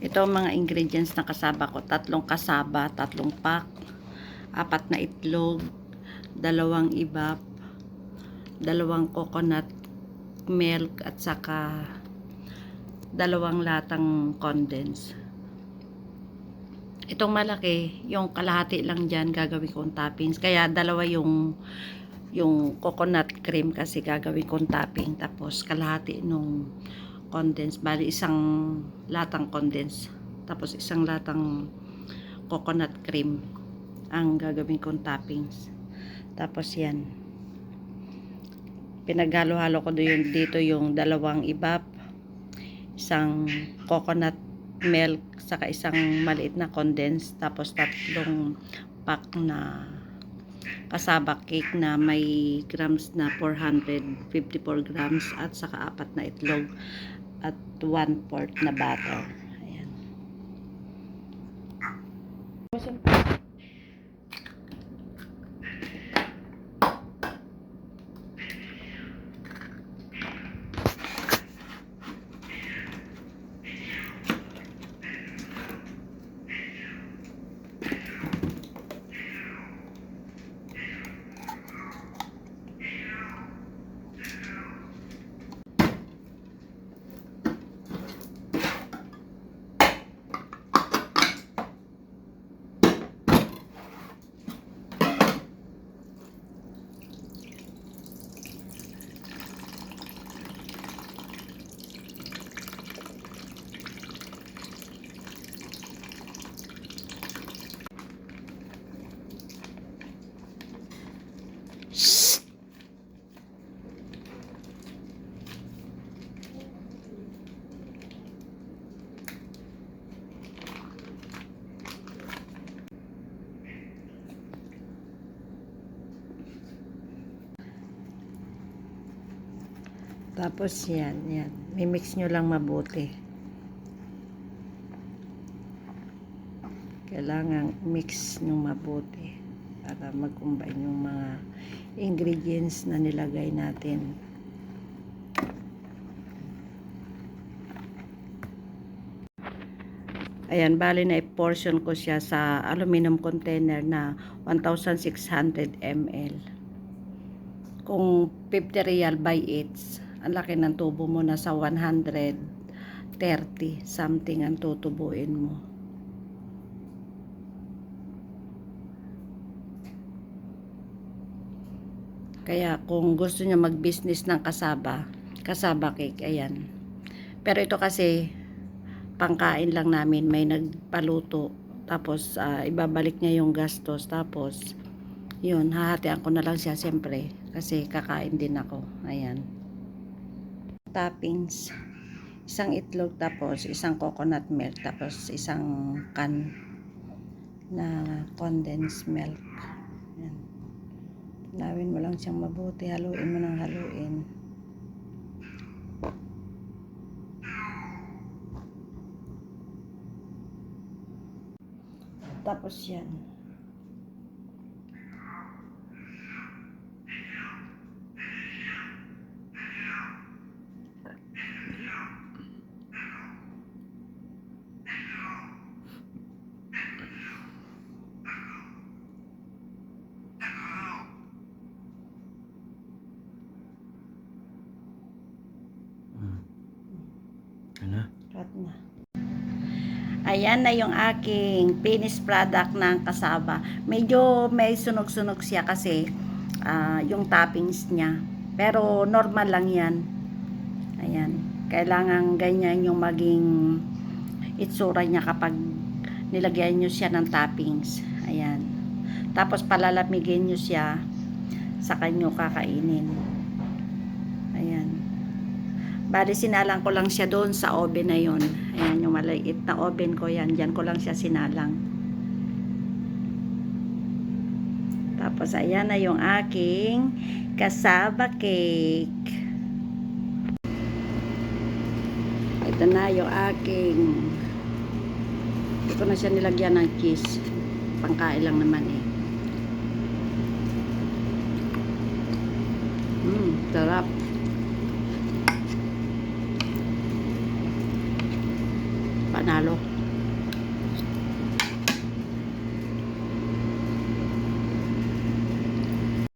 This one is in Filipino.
Ito ang mga ingredients na kasaba ko. 3 kasaba, 3 pack, 4 na itlog, 2 ibap, 2 coconut milk, at saka 2 latang condense. Itong malaki, yung kalahati lang dyan gagawin kong toppings. Kaya 2 yung coconut cream kasi gagawin kong topping. Tapos kalahati nung condense. Bali 1 latang condense. Tapos 1 latang coconut cream ang gagawin kong toppings. Tapos yan. Pinaghalo-halo ko dito yung 2 ibap, 1 coconut milk, saka 1 maliit na condense, tapos 3 pack na kasaba cake na may grams na 454 grams, at saka 4 na itlog at 1/4 na butter. Ayan. Tapos yan. Mimix nyo lang mabuti. Kailangan mix nyo mabuti para mag-combine yung mga ingredients na nilagay natin. Ayan, bali na i-portion ko siya sa aluminum container na 1,600 ml. Kung 50 real by 8, ang laki ng tubo mo, na sa 130 something ang tutubuin mo. Kaya kung gusto niyo mag-business ng kasaba cake, ayan. Pero ito kasi pangkain lang namin, may nagpaluto, tapos ibabalik niya yung gastos, tapos yun, hahatian ko na lang siya siyempre kasi kakain din ako. Ayan. Toppings, 1 itlog, tapos 1 coconut milk, tapos 1 can na condensed milk. Ayan. Tunawin mo lang siyang mabuti, haluin mo ng haluin. Tapos yan. Ano? Cut na. Ayan na yung aking finished product ng kasaba. Medyo may sunog-sunog siya kasi yung toppings niya. Pero normal lang yan. Ayan. Kailangan ganyan yung maging itsura niya kapag nilagyan nyo siya ng toppings. Ayan. Tapos palalamigin nyo siya sa kanyo kakainin. Ayan. Bali sinalang ko lang siya doon sa oven na yon. Ayan yung maliit na oven ko yan. Diyan ko lang siya sinalang. Tapos ayan na yung aking kasaba cake. Ito na yung aking, ito ko na siya nilagyan ng cheese. Pangkain lang naman eh. Sarap. panalo.